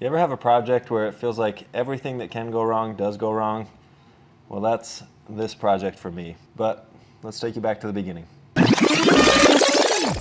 You ever have a project where it feels like everything that can go wrong does go wrong? Well, that's this project for me. But let's take you back to the beginning.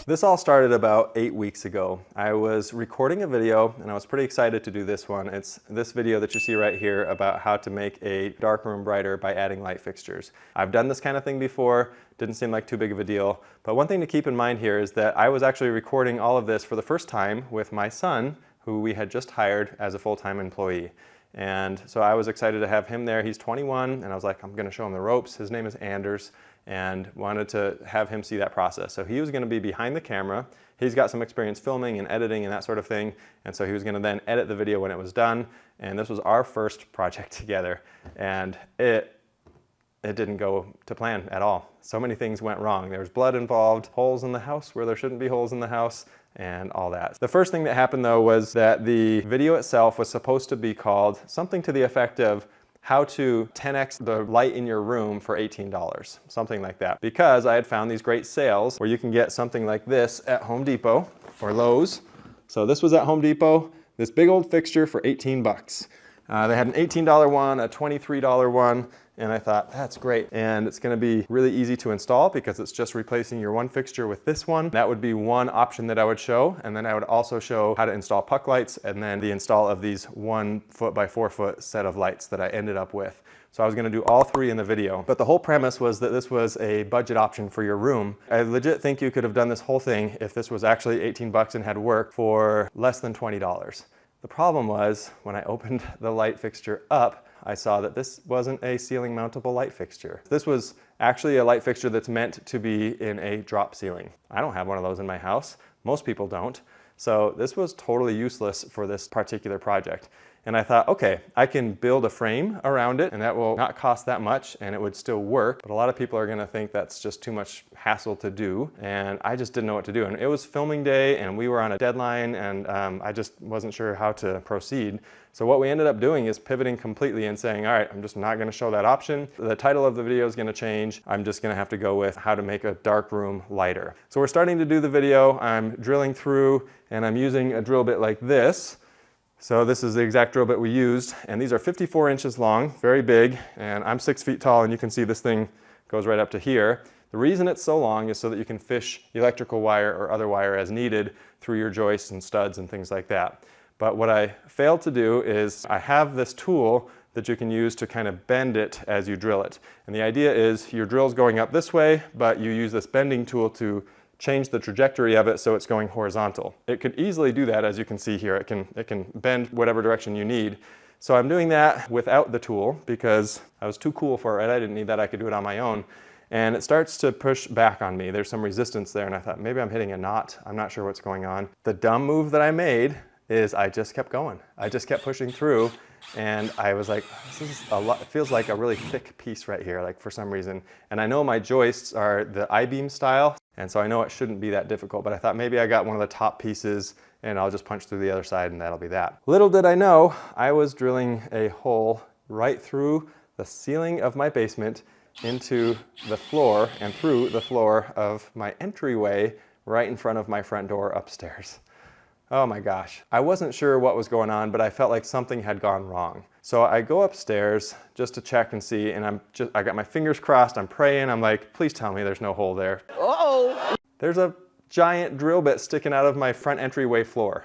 This all started about 8 weeks ago. I was recording a video and I was pretty excited to do this one. It's this video that you see right here about how to make a dark room brighter by adding light fixtures. I've done this kind of thing before, didn't seem like too big of a deal. But one thing to keep in mind here is that I was actually recording all of this for the first time with my son, who we had just hired as a full-time employee. And so I was excited to have him there. He's 21, and I was like, I'm gonna show him the ropes. His name is Anders, and wanted to have him see that process. So he was gonna be behind the camera. He's got some experience filming and editing and that sort of thing. And so he was gonna then edit the video when it was done. And this was our first project together. And it didn't go to plan at all. So many things went wrong. There was blood involved, holes in the house where there shouldn't be holes in the house, and all that. The first thing that happened though was that the video itself was supposed to be called something to the effect of how to 10x the light in your room for $18, something like that. Because I had found these great sales where you can get something like this at Home Depot or Lowe's. So this was at Home Depot, this big old fixture for 18 bucks. They had an $18 one, a $23 one, and I thought, that's great. And it's gonna be really easy to install because it's just replacing your one fixture with this one. That would be one option that I would show. And then I would also show how to install puck lights and then the install of these 1 foot by 4 foot set of lights that I ended up with. So I was gonna do all three in the video. But the whole premise was that this was a budget option for your room. I legit think you could have done this whole thing if this was actually 18 bucks and had worked for less than $20. The problem was when I opened the light fixture up, I saw that this wasn't a ceiling mountable light fixture. This was actually a light fixture that's meant to be in a drop ceiling. I don't have one of those in my house. Most people don't. So this was totally useless for this particular project. And I thought, okay, I can build a frame around it and that will not cost that much and it would still work. But a lot of people are gonna think that's just too much hassle to do. And I just didn't know what to do. And it was filming day and we were on a deadline and I just wasn't sure how to proceed. So what we ended up doing is pivoting completely and saying, all right, I'm just not gonna show that option. The title of the video is gonna change. I'm just gonna have to go with how to make a dark room lighter. So we're starting to do the video. I'm drilling through and I'm using a drill bit like this. So this is the exact drill bit we used, and these are 54 inches long, very big, and I'm 6 feet tall, and you can see this thing goes right up to here. The reason it's so long is so that you can fish electrical wire or other wire as needed through your joists and studs and things like that. But what I failed to do is I have this tool that you can use to kind of bend it as you drill it. And the idea is your drill's going up this way, but you use this bending tool to change the trajectory of it so it's going horizontal. It could easily do that, as you can see here. It can bend whatever direction you need. So I'm doing that without the tool because I was too cool for it. I didn't need that. I could do it on my own. And it starts to push back on me. There's some resistance there and I thought maybe I'm hitting a knot. I'm not sure what's going on. The dumb move that I made is I just kept going. I just kept pushing through and I was like, this is a lot, it feels like a really thick piece right here, like for some reason. And I know my joists are the I-beam style, and so I know it shouldn't be that difficult, but I thought maybe I got one of the top pieces and I'll just punch through the other side and that'll be that. Little did I know, I was drilling a hole right through the ceiling of my basement into the floor and through the floor of my entryway right in front of my front door upstairs. Oh my gosh. I wasn't sure what was going on, but I felt like something had gone wrong. So I go upstairs just to check and see, and I got my fingers crossed, I'm praying, I'm like, please tell me there's no hole there. Uh-oh. There's a giant drill bit sticking out of my front entryway floor.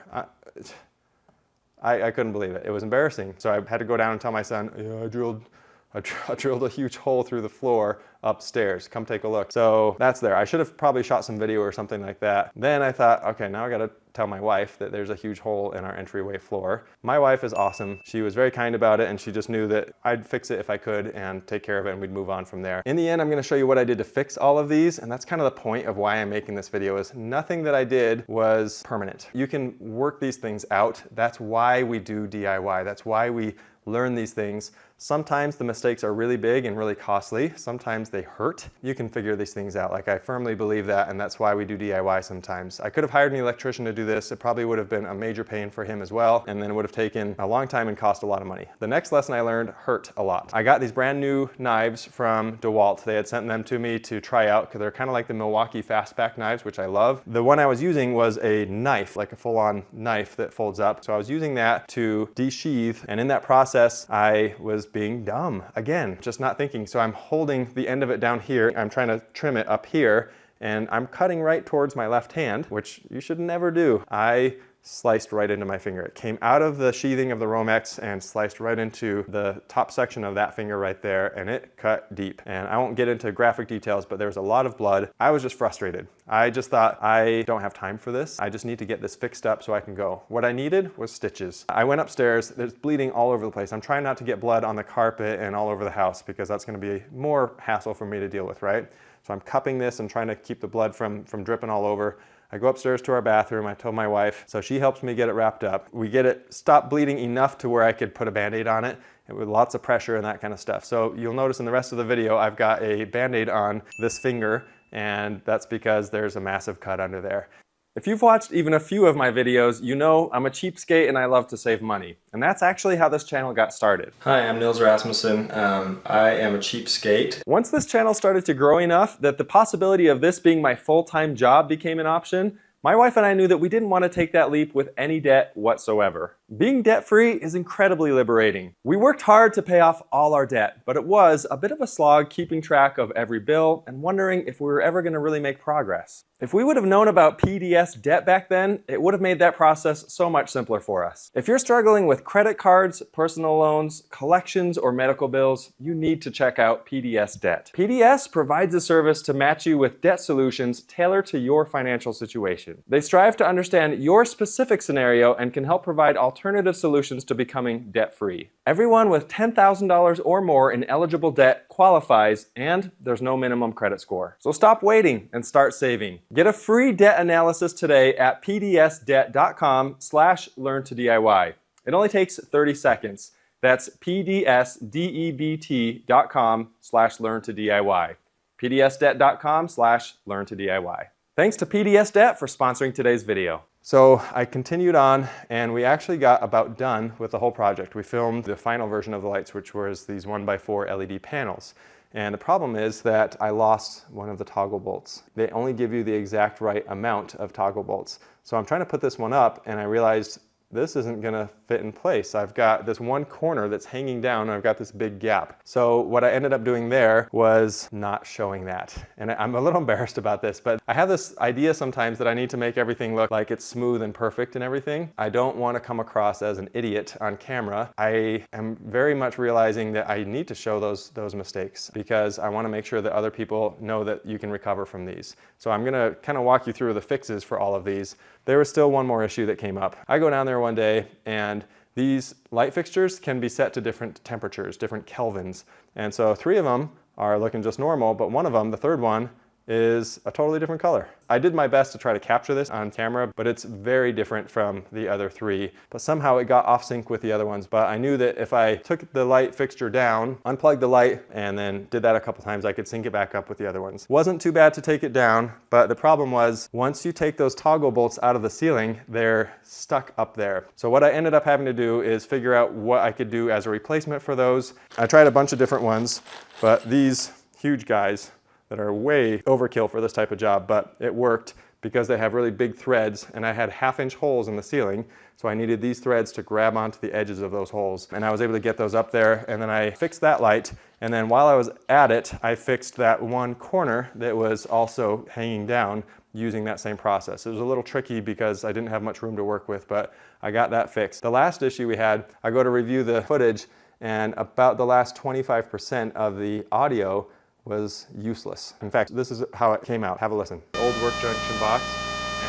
I couldn't believe it. It was embarrassing. So I had to go down and tell my son, yeah, I drilled a huge hole through the floor upstairs. Come take a look. So that's there. I should have probably shot some video or something like that. Then I thought, okay, now I gotta tell my wife that there's a huge hole in our entryway floor. My wife is awesome. She was very kind about it and she just knew that I'd fix it if I could and take care of it and we'd move on from there. In the end, I'm gonna show you what I did to fix all of these, and that's kind of the point of why I'm making this video is nothing that I did was permanent. You can work these things out. That's why we do DIY. That's why we learn these things. Sometimes the mistakes are really big and really costly. Sometimes sometimes they hurt. You can figure these things out. Like, I firmly believe that, and that's why we do DIY sometimes. I could have hired an electrician to do this. It probably would have been a major pain for him as well, and then it would have taken a long time and cost a lot of money. The next lesson I learned hurt a lot. I got these brand new knives from DeWalt. They had sent them to me to try out because they're kind of like the Milwaukee Fastback knives, which I love. The one I was using was a knife, like a full-on knife that folds up. So I was using that to de-sheathe, and in that process, I was being dumb. Again, just not thinking. So I'm holding the end of it down here. I'm trying to trim it up here, and I'm cutting right towards my left hand, which you should never do. I sliced right into my finger. It came out of the sheathing of the Romex and sliced right into the top section of that finger right there, and it cut deep. And I won't get into graphic details, but there was a lot of blood. I was just frustrated. I just thought, I don't have time for this. I just need to get this fixed up so I can go. What I needed was stitches. I went upstairs. There's bleeding all over the place. I'm trying not to get blood on the carpet and all over the house because that's going to be more hassle for me to deal with, right? So I'm cupping this and trying to keep the blood from dripping all over. I go upstairs to our bathroom. I told my wife, so she helps me get it wrapped up. We get it stopped bleeding enough to where I could put a Band-Aid on it, with lots of pressure and that kind of stuff. So you'll notice in the rest of the video, I've got a Band-Aid on this finger, and that's because there's a massive cut under there. If you've watched even a few of my videos, you know I'm a cheapskate and I love to save money. And that's actually how this channel got started. Hi, I'm Nils Rasmussen. I am a cheapskate. Once this channel started to grow enough that the possibility of this being my full-time job became an option, my wife and I knew that we didn't want to take that leap with any debt whatsoever. Being debt-free is incredibly liberating. We worked hard to pay off all our debt, but it was a bit of a slog keeping track of every bill and wondering if we were ever going to really make progress. If we would have known about PDS debt back then, it would have made that process so much simpler for us. If you're struggling with credit cards, personal loans, collections, or medical bills, you need to check out PDS Debt. PDS provides a service to match you with debt solutions tailored to your financial situation. They strive to understand your specific scenario and can help provide alternative solutions to becoming debt-free. Everyone with $10,000 or more in eligible debt qualifies, and there's no minimum credit score. So stop waiting and start saving. Get a free debt analysis today at pdsdebt.com/learn-to-DIY. It only takes 30 seconds. That's pdsdebt.com/learn-to-DIY. pdsdebt.com/learn-to-DIY. Thanks to PDS Debt for sponsoring today's video. So I continued on, and we actually got about done with the whole project. We filmed the final version of the lights, which was these 1x4 LED panels. And the problem is that I lost one of the toggle bolts. They only give you the exact right amount of toggle bolts. So I'm trying to put this one up, and I realized this isn't gonna fit in place. I've got this one corner that's hanging down, and I've got this big gap. So what I ended up doing there was not showing that. And I'm a little embarrassed about this, but I have this idea sometimes that I need to make everything look like it's smooth and perfect and everything. I don't want to come across as an idiot on camera. I am very much realizing that I need to show those mistakes because I want to make sure that other people know that you can recover from these. So I'm gonna kind of walk you through the fixes for all of these. There was still one more issue that came up. I go down there one day, and these light fixtures can be set to different temperatures, different kelvins. And so 3 of them are looking just normal, but one of them, the third one, is a totally different color. I did my best to try to capture this on camera, but it's very different from the other 3. But somehow it got off sync with the other ones. But I knew that if I took the light fixture down, unplugged the light, and then did that a couple times, I could sync it back up with the other ones. Wasn't too bad to take it down, but the problem was once you take those toggle bolts out of the ceiling, they're stuck up there. So what I ended up having to do is figure out what I could do as a replacement for those. I tried a bunch of different ones, but these huge guys that are way overkill for this type of job, but it worked because they have really big threads, and I had 1/2-inch holes in the ceiling, so I needed these threads to grab onto the edges of those holes. And I was able to get those up there, and then I fixed that light, and then while I was at it, I fixed that one corner that was also hanging down using that same process. It was a little tricky because I didn't have much room to work with, but I got that fixed. The last issue we had, I go to review the footage, and about the last 25% of the audio was useless. In fact, this is how it came out. Have a listen. Old work junction box,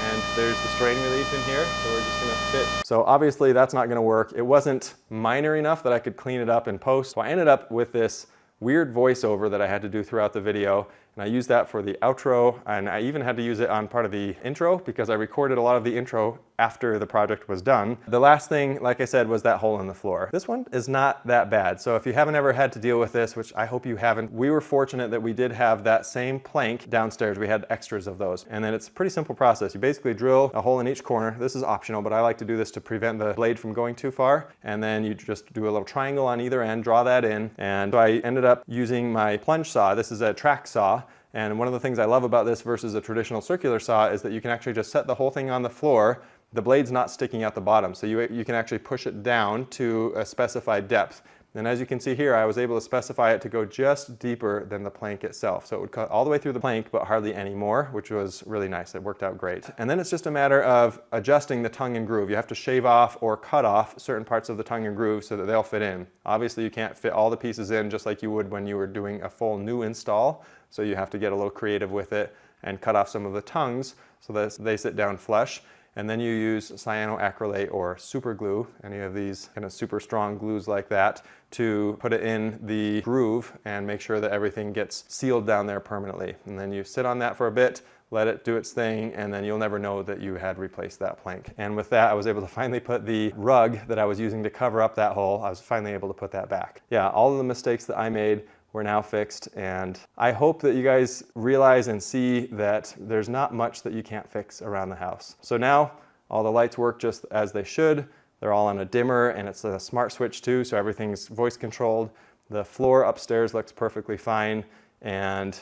and there's the strain relief in here, so we're just gonna fit. So obviously that's not gonna work. It wasn't minor enough that I could clean it up in post, so I ended up with this weird voiceover that I had to do throughout the video, And I used that for the outro, and I even had to use it on part of the intro because I recorded a lot of the intro after the project was done. The last thing, like I said, was that hole in the floor. This one is not that bad. So if you haven't ever had to deal with this, which I hope you haven't, we were fortunate that we did have that same plank downstairs. We had extras of those. And then it's a pretty simple process. You basically drill a hole in each corner. This is optional, but I like to do this to prevent the blade from going too far. And then you just do a little triangle on either end, draw that in. And so I ended up using my plunge saw. This is a track saw. And one of the things I love about this versus a traditional circular saw is that you can actually just set the whole thing on the floor. The blade's not sticking out the bottom, so you can actually push it down to a specified depth. And as you can see here, I was able to specify it to go just deeper than the plank itself. So it would cut all the way through the plank, but hardly any more, which was really nice. It worked out great. And then it's just a matter of adjusting the tongue and groove. You have to shave off or cut off certain parts of the tongue and groove so that they'll fit in. Obviously, you can't fit all the pieces in just like you would when you were doing a full new install. So you have to get a little creative with it and cut off some of the tongues so that they sit down flush. And then you use cyanoacrylate or super glue, any of these kind of super strong glues like that, to put it in the groove and make sure that everything gets sealed down there permanently. And then you sit on that for a bit, let it do its thing, and then you'll never know that you had replaced that plank. And with that, I was able to finally put the rug that I was using to cover up that hole, I was finally able to put that back. Yeah, all of the mistakes that I made were now fixed, and I hope that you guys realize and see that there's not much that you can't fix around the house. So now all the lights work just as they should. They're all on a dimmer, and it's a smart switch too, so everything's voice controlled. The floor upstairs looks perfectly fine, and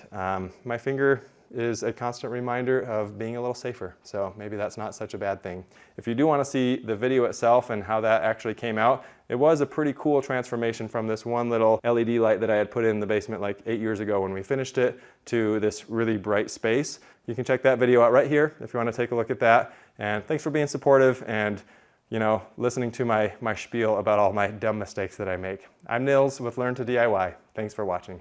my finger is a constant reminder of being a little safer. So maybe that's not such a bad thing. If you do want to see the video itself and how that actually came out, it was a pretty cool transformation from this one little LED light that I had put in the basement like 8 years ago when we finished it to this really bright space. You can check that video out right here if you want to take a look at that. And thanks for being supportive and, you know, listening to my spiel about all my dumb mistakes that I make. I'm Nils with Learn to DIY. Thanks for watching.